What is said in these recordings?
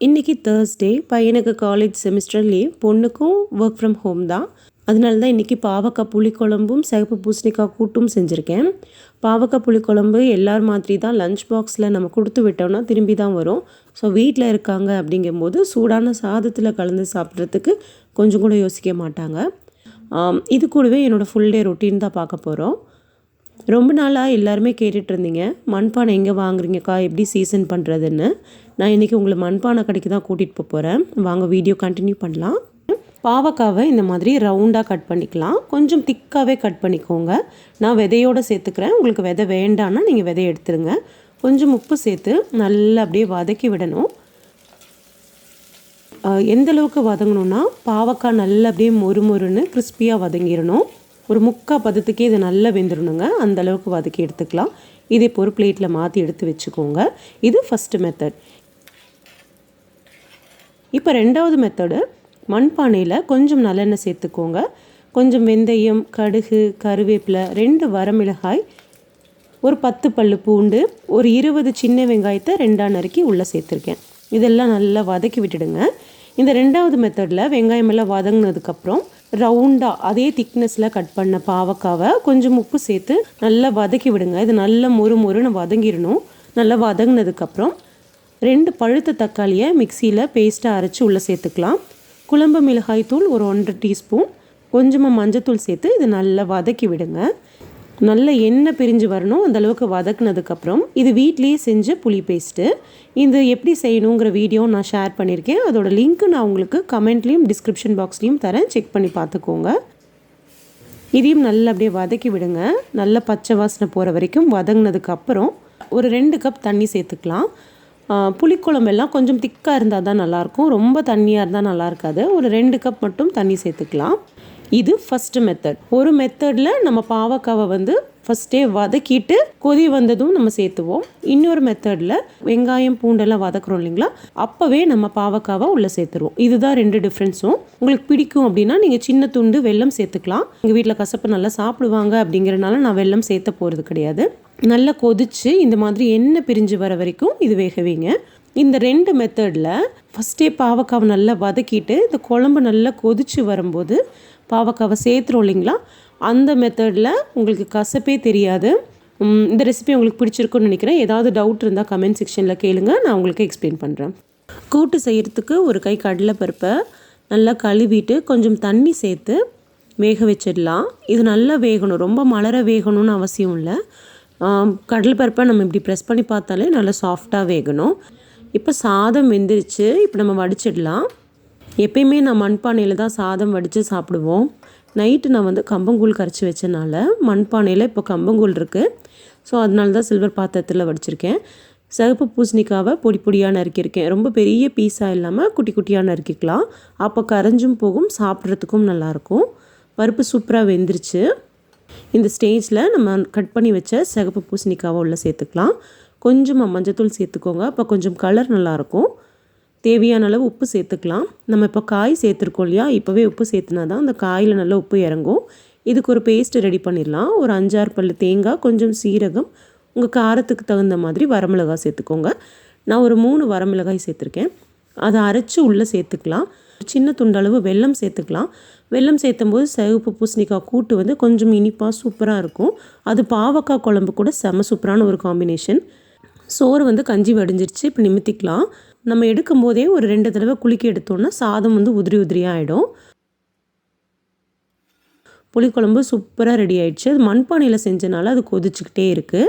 இன்றைக்கி தேர்ஸ்டே, பையனுக்கு college semester leave, பொண்ணுக்கும் ஒர்க் ஃப்ரம் ஹோம் தான். அதனால தான் இன்றைக்கி பாவக்காய் புளிக்குழம்பும் சிகப்பு பூசணிக்காய் கூட்டும் செஞ்சுருக்கேன். பாவக்காய் புளிக்குழம்பு எல்லார் மாதிரி தான் லஞ்ச் பாக்ஸில் நம்ம கொடுத்து விட்டோம்னா திரும்பி தான் வரும். ஸோ வீட்டில் இருக்காங்க அப்படிங்கும்போது சூடான சாதத்தில் கலந்து சாப்பிட்றதுக்கு கொஞ்சம் கூட யோசிக்க மாட்டாங்க. இது கூடவே என்னோடய ஃபுல் டே ரொட்டீன் தான் பார்க்க போகிறோம். ரொம்ப நாளாக எல்லாருமே கேட்டுட்டு இருந்தீங்க, மண்பானை எங்கே வாங்குறீங்கக்கா, எப்படி சீசன் பண்ணுறதுன்னு. நான் இன்றைக்கி உங்களை மண்பானை கடைக்கு தான் கூட்டிகிட்டு போகிறேன். வாங்க வீடியோ கண்டினியூ பண்ணலாம். பாவக்காவை இந்த மாதிரி ரவுண்டாக கட் பண்ணிக்கலாம். கொஞ்சம் திக்காகவே கட் பண்ணிக்கோங்க. நான் விதையோடு சேர்த்துக்கிறேன். உங்களுக்கு விதை வேண்டான்னா நீங்கள் விதையை எடுத்துருங்க. கொஞ்சம் உப்பு சேர்த்து நல்லா அப்படியே வதக்கி விடணும். எந்தளவுக்கு வதங்கணுன்னா பாவக்காய் நல்லா அப்படியே மொறுமொறுன்னு கிறிஸ்பியாக வதங்கிடணும். ஒரு முக்கால் பதத்துக்கே இது நல்லா வெந்துடணுங்க. அந்தளவுக்கு வதக்கி எடுத்துக்கலாம். இதே இப்போ ஒரு பிளேட்டில் மாற்றி எடுத்து வச்சுக்கோங்க. இது ஃபஸ்ட்டு மெத்தட். இப்போ ரெண்டாவது மெத்தடு, மண்பானையில் கொஞ்சம் நல்லெண்ணெய் சேர்த்துக்கோங்க. கொஞ்சம் வெந்தயம், கடுகு, கருவேப்பிலை, 2 வரமிளகாய், ஒரு 10 பல்லு பூண்டு, ஒரு 20 சின்ன வெங்காயத்தை 2ஆக நறுக்கி உள்ளே சேர்த்துருக்கேன். இதெல்லாம் நல்லா வதக்கி விட்டுடுங்க. இந்த ரெண்டாவது மெத்தடில் வெங்காயமெல்லாம் வதங்கினதுக்கப்புறம் ரவுண்டாக அதே திக்னஸில் கட் பண்ண பாவக்காவை கொஞ்சம் உப்பு சேர்த்து நல்லா வதக்கி விடுங்க. இது நல்லா மொறுன்னு வதங்கிடணும். நல்லா வதங்கினதுக்கப்புறம் 2 பழுத்த தக்காளியை மிக்சியில் பேஸ்ட்டாக அரைச்சி உள்ளே சேர்த்துக்கலாம். குழம்பு மிளகாய் தூள் ஒரு 1 டீஸ்பூன், கொஞ்சமாக மஞ்சத்தூள் சேர்த்து இது நல்லா வதக்கி விடுங்க. நல்ல எண்ணெய் பிரிஞ்சு வரணும். அந்தளவுக்கு வதக்குனதுக்கப்புறம் இது வீட்லேயே செஞ்ச புளி பேஸ்ட்டு. இது எப்படி செய்யணுங்கிற வீடியோ நான் ஷேர் பண்ணியிருக்கேன். அதோட லிங்க்கு நான் உங்களுக்கு கமெண்ட்லேயும் டிஸ்கிரிப்ஷன் பாக்ஸ்லேயும் தரேன். செக் பண்ணி பார்த்துக்கோங்க. இதையும் நல்லா அப்படியே வதக்கி விடுங்க. நல்ல பச்சை வாசனை போகிற வரைக்கும் வதங்கினதுக்கப்புறம் ஒரு 2 கப் தண்ணி சேர்த்துக்கலாம். புளிக்குழம்பெல்லாம் கொஞ்சம் திக்காக இருந்தால் தான் நல்லாயிருக்கும். ரொம்ப தண்ணியாக இருந்தால் நல்லா இருக்காது. ஒரு 2 கப் மட்டும் தண்ணி சேர்த்துக்கலாம். இது ஃபஸ்ட்டு மெத்தட். ஒரு மெத்தடில் நம்ம பாவக்காவை ஃபஸ்ட்டே வதக்கிட்டு கொதி வந்ததும் நம்ம சேர்த்துவோம். இன்னொரு மெத்தடில் வெங்காயம் பூண்டெல்லாம் வதக்குறோம் இல்லைங்களா, அப்போவே நம்ம பாவக்காவை உள்ளே சேர்த்துருவோம். இதுதான் 2 டிஃப்ரென்ஸும். உங்களுக்கு பிடிக்கும் அப்படின்னா நீங்கள் சின்ன துண்டு வெல்லம் சேர்த்துக்கலாம். எங்கள் வீட்டில் கசப்பு நல்லா சாப்பிடுவாங்க அப்படிங்கிறனால நான் வெல்லம் சேர்த்த போகிறது கிடையாது. நல்லா கொதித்து இந்த மாதிரி எண்ணெய் பிரிஞ்சு வர வரைக்கும் இது வேக வைங்க. இந்த 2 மெத்தடில் ஃபஸ்ட்டே பாவக்காவை நல்லா வதக்கிட்டு இந்த குழம்பு நல்லா கொதித்து வரும்போது பாவக்காவை சேர்த்துறோம் இல்லைங்களா, அந்த மெத்தடில் உங்களுக்கு கசப்பே தெரியாது. இந்த ரெசிபி உங்களுக்கு பிடிச்சிருக்குன்னு நினைக்கிறேன். ஏதாவது டவுட் இருந்தால் கமெண்ட் செக்ஷனில் கேளுங்க, நான் உங்களுக்கு எக்ஸ்பிளைன் பண்ணுறேன். கூட்டு செய்கிறதுக்கு ஒரு கை கடலைப்பருப்பை நல்லா கழுவிட்டு கொஞ்சம் தண்ணி சேர்த்து வேக வச்சிடலாம். இது நல்லா வேகணும், ரொம்ப மலர வேகணும்னு அவசியம் இல்லை. கடலைப்பருப்பை நம்ம இப்படி ப்ரெஸ் பண்ணி பார்த்தாலே நல்லா சாஃப்டாக வேகணும். இப்போ சாதம் வெந்துருச்சு. இப்போ நம்ம வடிச்சிடலாம். எப்பயுமே நான் மண்பானையில் தான் சாதம் வடித்து சாப்பிடுவோம். நைட்டு நான் கம்பங்கூழ் கரைச்சி வச்சனால மண்பானையில் இப்போ கம்பங்கூழ் இருக்குது. ஸோ அதனால தான் சில்வர் பாத்திரத்தில் வடிச்சிருக்கேன். சிகப்பு பூசணிக்காவை பொடி பொடியாக நறுக்கியிருக்கேன். ரொம்ப பெரிய பீஸாக இல்லாமல் குட்டி குட்டியாக நறுக்கிக்கலாம். அப்போ கரைஞ்சும் போகும், சாப்பிட்றதுக்கும் நல்லாயிருக்கும். பருப்பு சூப்பராக வெந்துருச்சு. இந்த ஸ்டேஜில் நம்ம கட் பண்ணி வச்ச சிகப்பு பூசணிக்காவை உள்ளே சேர்த்துக்கலாம். கொஞ்சமாக மஞ்சத்தூள் சேர்த்துக்கோங்க, அப்போ கொஞ்சம் கலர் நல்லாயிருக்கும். தேவையான அளவு உப்பு சேர்த்துக்கலாம். நம்ம இப்போ காய் சேர்த்துருக்கோம் இல்லையா, இப்போவே உப்பு சேர்த்துனா தான் அந்த காயில் நல்லா உப்பு இறங்கும். இதுக்கு ஒரு பேஸ்ட்டு ரெடி பண்ணிடலாம். ஒரு 5-6 பல்லு தேங்காய், கொஞ்சம் சீரகம், உங்கள் காரத்துக்கு தகுந்த மாதிரி வரமிளகாய் சேர்த்துக்கோங்க. நான் ஒரு 3 வரமிளகாய் சேர்த்துருக்கேன். அதை அரைச்சி உள்ளே சேர்த்துக்கலாம். சின்ன துண்டளவு வெல்லம் சேர்த்துக்கலாம். வெல்லம் சேர்த்தும் போது சிகப்பு பூசணிக்காய் கூட்டு கொஞ்சம் இனிப்பாக சூப்பராக இருக்கும். அது பாவக்காய் குழம்பு கூட செம சூப்பரான ஒரு காம்பினேஷன். சோறு கஞ்சி வடிஞ்சிருச்சு. இப்போ நிமித்திக்கலாம். நம்ம எடுக்கும் போதே ஒரு 2 தடவை குலுக்கி எடுத்தோன்னா சாதம் உதிரி உதிரியாக ஆகிடும். புளிக்குழம்பு சூப்பராக ரெடி ஆகிடுச்சு. அது மண்பானையில் செஞ்சனால அது கொதிச்சுக்கிட்டே இருக்குது.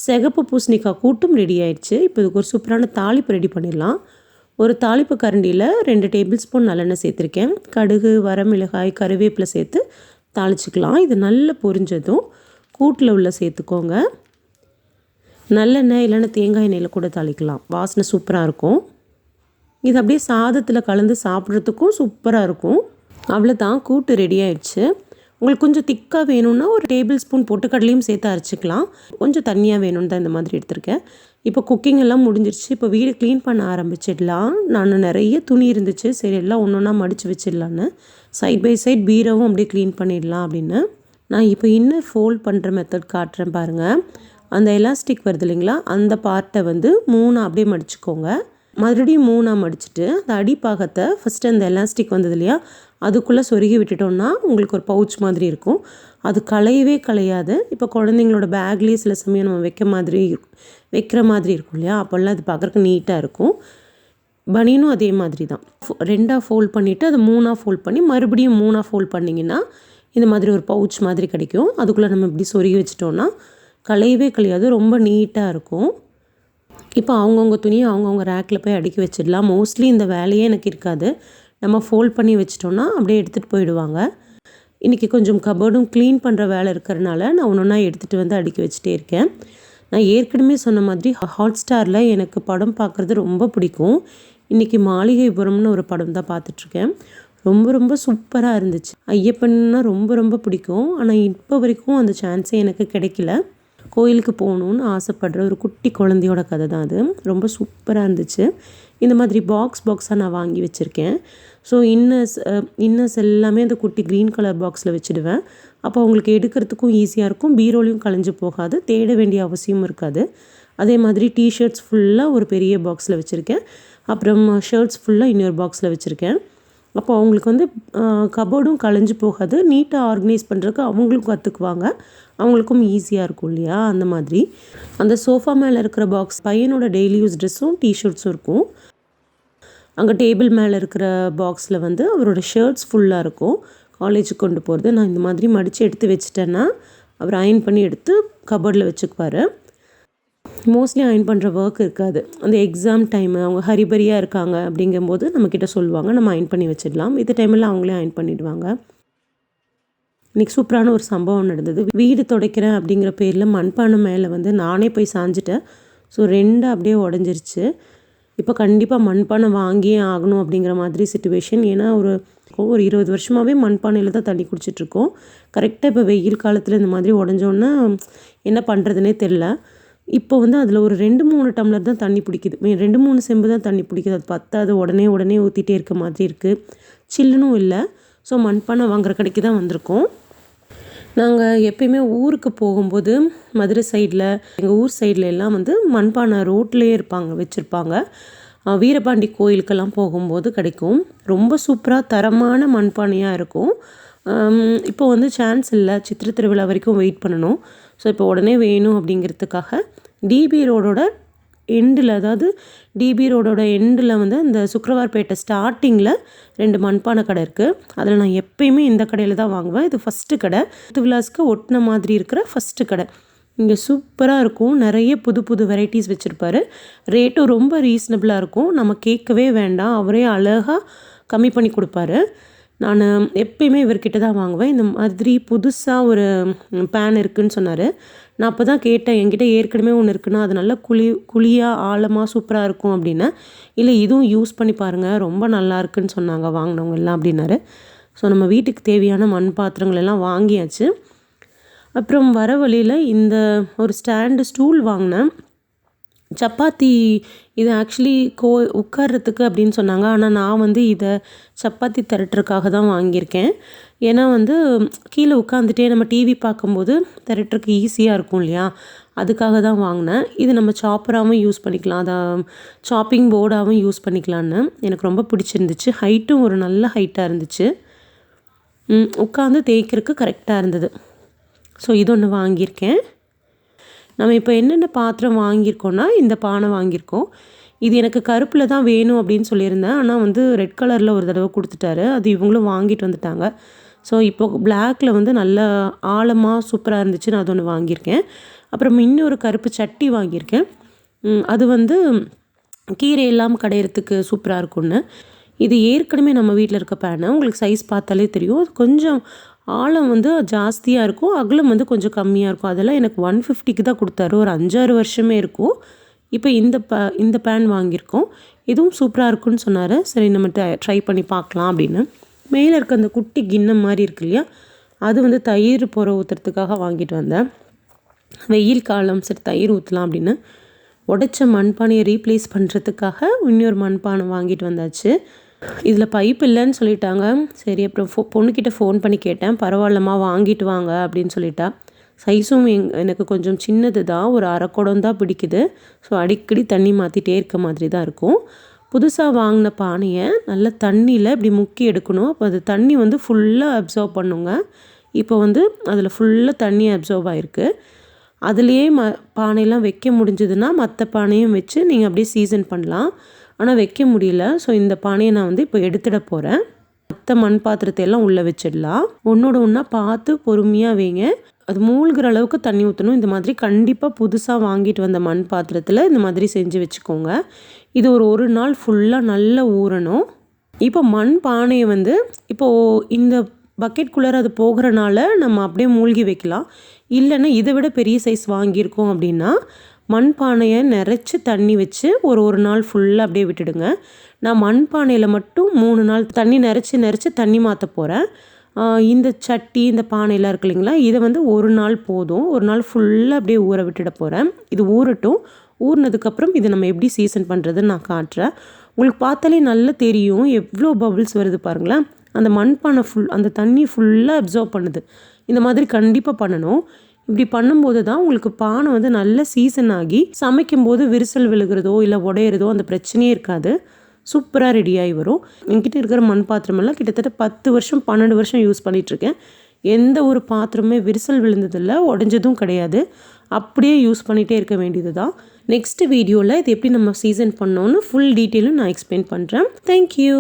சிகப்பு பூசணிக்காய் கூட்டும் ரெடி ஆகிடுச்சு. இப்போ இதுக்கு ஒரு சூப்பரான தாளிப்பு ரெடி பண்ணிடலாம். ஒரு தாளிப்பு கரண்டியில் 2 டேபிள் ஸ்பூன் நல்லெண்ணெய் சேர்த்துருக்கேன். கடுகு, வரமிளகாய், கருவேப்பிலை சேர்த்து தாளிச்சிக்கலாம். இது நல்லா பொரிஞ்சதும் கூட்டில் உள்ள சேர்த்துக்கோங்க. நல்லெண்ணெய் இல்லைன்னா தேங்காய் எண்ணெயில் கூட தாளிக்கலாம். வாசனை சூப்பராக இருக்கும். இது அப்படியே சாதத்தில் கலந்து சாப்பிட்றதுக்கும் சூப்பராக இருக்கும். அவ்வளோதான், கூட்டு ரெடி ஆகிடுச்சு. உங்களுக்கு கொஞ்சம் திக்காக வேணும்னா ஒரு டேபிள் ஸ்பூன் பொட்டுக்கடலையும் சேர்த்து அரைச்சிக்கலாம். கொஞ்சம் தண்ணியாக வேணும்னு தான் இந்த மாதிரி எடுத்திருக்கேன். இப்போ குக்கிங் எல்லாம் முடிஞ்சிருச்சு. இப்போ வீடு க்ளீன் பண்ண ஆரம்பிச்சிடலாம். நான் நிறைய துணி இருந்துச்சு, சரி எல்லாம் ஒன்று ஒன்றா மடித்து வச்சிடலான்னு சைட் பை சைட் பீரோவும் அப்படியே க்ளீன் பண்ணிடலாம் அப்படின்னு நான் இப்போ இன்னும் ஃபோல்ட் பண்ணுற மெத்தட் காட்டுறேன் பாருங்கள். அந்த எலாஸ்டிக் வருது இல்லைங்களா, அந்த பார்ட்டை 3 அப்படியே மடிச்சுக்கோங்க. மறுபடியும் 3ஆக மடிச்சுட்டு அந்த அடிப்பாகத்தை ஃபஸ்ட்டு அந்த எலாஸ்டிக் வந்தது இல்லையா, அதுக்குள்ளே சொருகி விட்டுட்டோம்னா உங்களுக்கு ஒரு பவுச் மாதிரி இருக்கும். அது களையவே களையாது. இப்போ குழந்தைங்களோட பேக்லேயே சில சமயம் நம்ம வைக்கிற மாதிரி இருக்கும் இல்லையா, அப்போல்லாம் அது பார்க்குறக்கு நீட்டாக இருக்கும். பனியனும் அதே மாதிரி தான். 2ஆக ஃபோல்ட் பண்ணிவிட்டு அதை 3ஆக ஃபோல்ட் பண்ணி மறுபடியும் 3ஆக ஃபோல்ட் பண்ணிங்கன்னா இந்த மாதிரி ஒரு பவுச் மாதிரி கிடைக்கும். அதுக்குள்ளே நம்ம இப்படி சொருகி வச்சிட்டோன்னா களையவே களையாது, ரொம்ப நீட்டாக இருக்கும். இப்போ அவங்கவுங்க துணியை அவங்கவுங்க ரேக்கில் போய் அடுக்கி வச்சிடலாம். மோஸ்ட்லி இந்த வேலையே எனக்கு இருக்காது. நம்ம ஃபோல்ட் பண்ணி வச்சிட்டோன்னா அப்படியே எடுத்துகிட்டு போயிடுவாங்க. இன்றைக்கி கொஞ்சம் கபோர்டும் க்ளீன் பண்ணுற வேலை இருக்கிறனால நான் ஒன்றா எடுத்துகிட்டு வந்து அடுக்கி வச்சுட்டே இருக்கேன். நான் ஏற்கனவே சொன்ன மாதிரி ஹாட்ஸ்டாரில் எனக்கு படம் பார்க்குறது ரொம்ப பிடிக்கும். இன்றைக்கி மாளிகைபுரம்னு ஒரு படம் தான் பார்த்துட்ருக்கேன். ரொம்ப ரொம்ப சூப்பராக இருந்துச்சு. ஐயப்பன்னா ரொம்ப ரொம்ப பிடிக்கும். ஆனால் இப்போ வரைக்கும் அந்த சான்ஸே எனக்கு கிடைக்கல. கோயிலுக்கு போகணுன்னு ஆசைப்படுற ஒரு குட்டி குழந்தையோட கதை தான் அது. ரொம்ப சூப்பராக இருந்துச்சு. இந்த மாதிரி பாக்ஸாக நான் வாங்கி வச்சுருக்கேன். ஸோ இன்னர்ஸ் எல்லாமே அந்த குட்டி க்ரீன் கலர் பாக்ஸில் வச்சுடுவேன். அப்போ அவங்களுக்கு எடுக்கிறதுக்கும் ஈஸியாக இருக்கும். பீரோலையும் கலைஞ்சு போகாது, தேட வேண்டிய அவசியமும் இருக்காது. அதே மாதிரி டிஷர்ட்ஸ் ஃபுல்லாக ஒரு பெரிய பாக்ஸில் வச்சுருக்கேன். அப்புறம் ஷர்ட்ஸ் ஃபுல்லாக இன்னொரு பாக்ஸில் வச்சுருக்கேன். அப்போ அவங்களுக்கு வந்து கபோர்டும் கலைஞ்சு போகாது, நீட்டாக ஆர்கனைஸ் பண்ணுறதுக்கு அவங்களும் கற்றுக்குவாங்க, அவங்களுக்கும் ஈஸியாக இருக்கும் இல்லையா. அந்த மாதிரி அந்த சோஃபா மேலே இருக்கிற பாக்ஸ் பையனோட டெய்லி யூஸ் ட்ரெஸ்ஸும் டிஷர்ட்ஸும் இருக்கும். அங்கே டேபிள் மேலே இருக்கிற பாக்ஸில் வந்து அவரோட ஷர்ட்ஸ் ஃபுல்லாக இருக்கும், காலேஜுக்கு கொண்டு போகிறது. நான் இந்த மாதிரி மடித்து எடுத்து வச்சுட்டேன்னா அவர் அயர்ன் பண்ணி எடுத்து கபோர்டில் வச்சுக்குவார். மோஸ்ட்லி அயர்ன் பண்ணுற ஒர்க் இருக்காது. அந்த எக்ஸாம் டைமு அவங்க ஹரிபரியாக இருக்காங்க அப்படிங்கும்போது நம்மக்கிட்ட சொல்லுவாங்க, நம்ம அயர்ன் பண்ணி வச்சிடலாம். இந்த டைமில் அவங்களே அயர்ன் பண்ணிவிடுவாங்க. இன்றைக்கி சூப்பரான ஒரு சம்பவம் நடந்தது. வீடு துடைக்கிறேன் அப்படிங்கிற பேரில் மண்பானை மேலே வந்து நானே போய் சாஞ்சிட்டேன். ஸோ 2 அப்படியே உடஞ்சிருச்சு. இப்போ கண்டிப்பாக மண்பானை வாங்கியே ஆகணும் அப்படிங்கிற மாதிரி சிச்சுவேஷன். ஏன்னா ஒரு 20 வருஷமாகவே மண்பானையில் தான் தண்ணி குடிச்சிட்ருக்கோம். கரெக்டாக இப்போ வெயில் காலத்தில் இந்த மாதிரி உடஞ்சோன்னா என்ன பண்ணுறதுனே தெரில. இப்போ வந்து அதில் ஒரு 2-3 டம்ளர் தான் தண்ணி பிடிக்குது. 2-3 செம்பு தான் தண்ணி பிடிக்குது. அது பத்தாது, உடனே ஊற்றிட்டே இருக்க மாதிரி இருக்குது. சில்லுனும் இல்லை. ஸோ மண்பானை வாங்குற கடைக்கு தான் வந்திருக்கோம். நாங்கள் எப்பயுமே ஊருக்கு போகும்போது மதுரை சைடில், எங்கள் ஊர் சைடில் எல்லாம் வந்து மண்பானை ரோட்லேயே வச்சுருப்பாங்க. வீரபாண்டி கோயிலுக்கெல்லாம் போகும்போது கிடைக்கும். ரொம்ப சூப்பராக தரமான மண்பானையாக இருக்கும். இப்போ வந்து சான்ஸ் இல்லை, சித்திரை திருவிழா வரைக்கும் வெயிட் பண்ணணும். ஸோ இப்போ உடனே வேணும் அப்படிங்கிறதுக்காக டிபி ரோடோட எண்டில், அதாவது டிபி ரோடோட எண்டில் வந்து இந்த சுக்கரவார்பேட்டை ஸ்டார்டிங்கில் 2 மண்பானை கடை இருக்குது. அதில் நான் எப்பயுமே இந்த கடையில் தான் வாங்குவேன். இது ஃபஸ்ட்டு கடை, திருவிழாஸ்க்கு ஒட்டின மாதிரி இருக்கிற ஃபஸ்ட்டு கடை. இங்கே சூப்பராக இருக்கும். நிறைய புது வெரைட்டிஸ் வச்சுருப்பாரு. ரேட்டும் ரொம்ப ரீசனபிளாக இருக்கும். நம்ம கேட்கவே வேண்டாம், அவரே அழகாக கம்மி பண்ணி கொடுப்பாரு. நான் எப்பயுமே இவர்கிட்ட தான் வாங்குவேன். இந்த மாதிரி புதுசாக ஒரு பேன் இருக்குதுன்னு சொன்னார். நான் அப்போ தான் கேட்டேன், என்கிட்ட ஏற்கனவே ஒன்று இருக்குன்னா அது நல்லா குழியாக ஆழமாக சூப்பராக இருக்கும் அப்படின்னா. இல்லை இதுவும் யூஸ் பண்ணி பாருங்கள், ரொம்ப நல்லா இருக்குன்னு சொன்னாங்க வாங்கினவங்க எல்லாம் அப்படின்னாரு. ஸோ நம்ம வீட்டுக்கு தேவையான மண் பாத்திரங்கள் எல்லாம் வாங்கியாச்சு. அப்புறம் வர வழியில் இந்த ஒரு ஸ்டூல் வாங்கினேன். சப்பாத்தி இது ஆக்சுவலி உட்கார்றதுக்கு அப்படின்னு சொன்னாங்க. ஆனால் நான் வந்து இதை சப்பாத்தி திரட்டுறதுக்காக தான் வாங்கியிருக்கேன். ஏன்னா வந்து கீழே உட்காந்துட்டே நம்ம டிவி பார்க்கும்போது திரட்டுறதுக்கு ஈஸியாக இருக்கும் இல்லையா, அதுக்காக தான் வாங்கினேன். இது நம்ம சாப்பராகவும் யூஸ் பண்ணிக்கலாம், அதை சாப்பிங் போர்டாகவும் யூஸ் பண்ணிக்கலான்னு எனக்கு ரொம்ப பிடிச்சிருந்துச்சு. ஹைட்டும் ஒரு நல்ல ஹைட்டாக இருந்துச்சு, உட்காந்து தேய்க்கிறதுக்கு கரெக்டாக இருந்தது. ஸோ இது ஒன்று வாங்கியிருக்கேன். நம்ம இப்போ என்னென்ன பாத்திரம் வாங்கியிருக்கோன்னா இந்த பானை வாங்கியிருக்கோம். இது எனக்கு கருப்பில் தான் வேணும் அப்படின்னு சொல்லியிருந்தேன். ஆனால் வந்து ரெட் கலரில் ஒரு தடவை கொடுத்துட்டாரு. அது இவங்களும் வாங்கிட்டு வந்துட்டாங்க. ஸோ இப்போ பிளாக்கில் வந்து நல்ல ஆழமாக சூப்பராக இருந்துச்சு, நான் அது ஒன்று வாங்கியிருக்கேன். அப்புறம் இன்னொரு கருப்பு சட்டி வாங்கியிருக்கேன். அது வந்து கீரை எல்லாம் கடையிறதுக்கு சூப்பராக இருக்கும்னு. இது ஏற்கனவே நம்ம வீட்டில் இருக்க பேனை, உங்களுக்கு சைஸ் பார்த்தாலே தெரியும். அது கொஞ்சம் ஆழம் வந்து ஜாஸ்தியாக இருக்கும், அகலம் வந்து கொஞ்சம் கம்மியாக இருக்கும். அதெல்லாம் எனக்கு 150க்கு தான் கொடுத்தாரு. ஒரு 5-6 வருஷமே இருக்கும். இப்போ இந்த பேன் வாங்கியிருக்கோம். இதுவும் சூப்பராக இருக்குன்னு சொன்னார். சரி நம்ம ட்ரை பண்ணி பார்க்கலாம் அப்படின்னு. மேலே இருக்க அந்த குட்டி கிண்ணம் மாதிரி இருக்கு இல்லையா, அது வந்து தயிர் ஊற்றுறதுக்காக வாங்கிட்டு வந்தேன். வெயில் காலம், சரி தயிர் ஊற்றலாம் அப்படின்னு உடைச்ச மண்பானையை ரீப்ளேஸ் பண்ணுறதுக்காக இன்னொரு மண்பானை வாங்கிட்டு வந்தாச்சு. இதில் பைப் இல்லைன்னு சொல்லிட்டாங்க. சரி அப்புறம் பொண்ணுக்கிட்ட ஃபோன் பண்ணி கேட்டேன், பரவாயில்லம்மா வாங்கிட்டு வாங்க அப்படின்னு சொல்லிட்டா. சைஸும் எனக்கு கொஞ்சம் சின்னது தான், ஒரு அரை குடம் தான் பிடிக்குது. ஸோ அடிக்கடி தண்ணி மாற்றிட்டே இருக்க மாதிரி தான் இருக்கும். புதுசாக வாங்கின பானையை நல்லா தண்ணியில் இப்படி முக்கி எடுக்கணும். அப்போ அது தண்ணி வந்து ஃபுல்லாக அப்சர்வ் பண்ணுங்க. இப்போ வந்து அதில் ஃபுல்லாக தண்ணி அப்சர்வ் ஆகிருக்கு. அதுலேயே பானையெல்லாம் வைக்க முடிஞ்சதுன்னா மற்ற பானையும் வச்சு நீங்கள் அப்படியே சீசன் பண்ணலாம். ஆனால் வைக்க முடியல. ஸோ இந்த பானையை நான் வந்து இப்போ எடுத்துட போகிறேன். மற்ற மண் பாத்திரத்தை எல்லாம் உள்ளே வச்சிடலாம். ஒன்றோட ஒன்றா பார்த்து பொறுமையாக வைங்க. அது மூழ்கிற அளவுக்கு தண்ணி ஊற்றணும். இந்த மாதிரி கண்டிப்பாக புதுசாக வாங்கிட்டு வந்த மண் பாத்திரத்தில் இந்த மாதிரி செஞ்சு வச்சுக்கோங்க. இது ஒரு நாள் ஃபுல்லாக நல்லா ஊறணும். இப்போ மண் பானையை வந்து இப்போது இந்த பக்கெட்குள்ளார அது போகிறனால நம்ம அப்படியே மூழ்கி வைக்கலாம். இல்லைன்னா இதை விட பெரிய சைஸ் வாங்கியிருக்கோம் அப்படின்னா மண் பானையை நிறச்சி தண்ணி வச்சு ஒரு நாள் ஃபுல்லாக அப்படியே விட்டுடுங்க. நான் மண் பானையில் மட்டும் 3 நாள் தண்ணி நிறச்சி தண்ணி மாற்ற போகிறேன். இந்த சட்டி இந்த பானையெல்லாம் இருக்கு இல்லைங்களா, இதை வந்து ஒரு நாள் போதும். ஒரு நாள் ஃபுல்லாக அப்படியே ஊற விட்டுட போகிறேன். இது ஊறட்டும். ஊறினதுக்கப்புறம் இதை நம்ம எப்படி சீசன் பண்ணுறதுன்னு நான் காட்டுறேன். உங்களுக்கு பார்த்தாலே நல்லா தெரியும் எவ்வளோ பபிள்ஸ் வருது பாருங்களேன். அந்த மண்பானை அந்த தண்ணி ஃபுல்லாக அப்சர்வ் பண்ணுது. இந்த மாதிரி கண்டிப்பாக பண்ணணும். இப்படி பண்ணும்போது தான் உங்களுக்கு பானை வந்து நல்ல சீசன் ஆகி சமைக்கும்போது விரிசல் விழுகிறதோ இல்லை உடையிறதோ அந்த பிரச்சனையே இருக்காது. சூப்பராக ரெடியாகி வரும். என்கிட்ட இருக்கிற மண் பாத்திரமெல்லாம் கிட்டத்தட்ட 10 வருஷம் 12 வருஷம் யூஸ் பண்ணிகிட்ருக்கேன். எந்த ஒரு பாத்திரமே விரிசல் விழுந்ததில்லை, உடஞ்சதும் கிடையாது. அப்படியே யூஸ் பண்ணிகிட்டே இருக்க வேண்டியது தான். நெக்ஸ்ட் வீடியோவில் இது எப்படி நம்ம சீசன் பண்ணோன்னு ஃபுல் டீட்டெயிலும் நான் எக்ஸ்பிளைன் பண்ணுறேன். தேங்க்யூ.